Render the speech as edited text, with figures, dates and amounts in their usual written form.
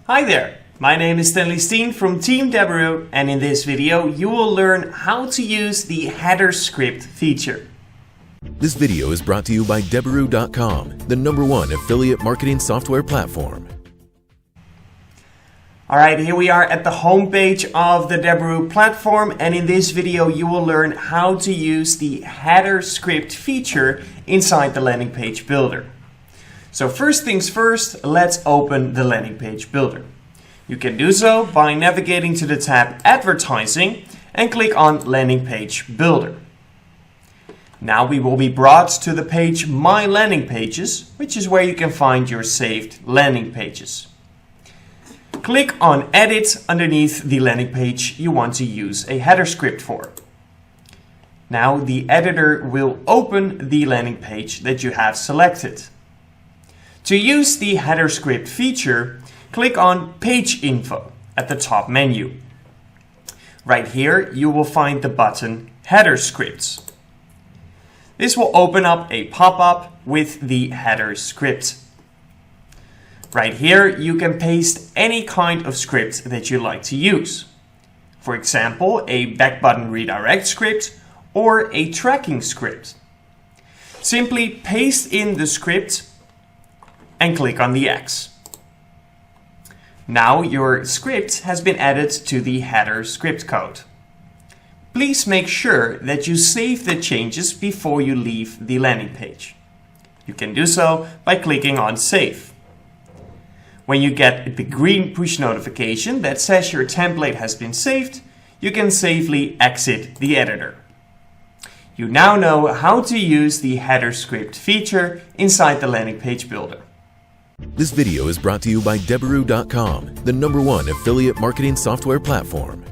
Hi there, my name is Stanley Steen from Team Deberoo, and in this video you will learn how to use the header script feature. This video is brought to you by Deberoo.com, the #1 affiliate marketing software platform. Alright, here we are at the homepage of the Deberoo platform, and in this video you will learn how to use the header script feature inside the landing page builder. So first things first, let's open the landing page builder. You can do so by navigating to the tab Advertising and click on Landing Page Builder. Now we will be brought to the page My Landing Pages, which is where you can find your saved landing pages. Click on Edit underneath the landing page you want to use a header script for. Now the editor will open the landing page that you have selected. To use the header script feature, click on Page Info at the top menu. Right here you will find the button Header Scripts. This will open up a pop-up with the header script. Right here you can paste any kind of script that you like to use. For example, a back button redirect script or a tracking script. Simply paste in the script and click on the X. Now your script has been added to the header script code. Please make sure that you save the changes before you leave the landing page. You can do so by clicking on Save. When you get the green push notification that says your template has been saved, you can safely exit the editor. You now know how to use the header script feature inside the landing page builder. This video is brought to you by Deberoo.com, the #1 affiliate marketing software platform.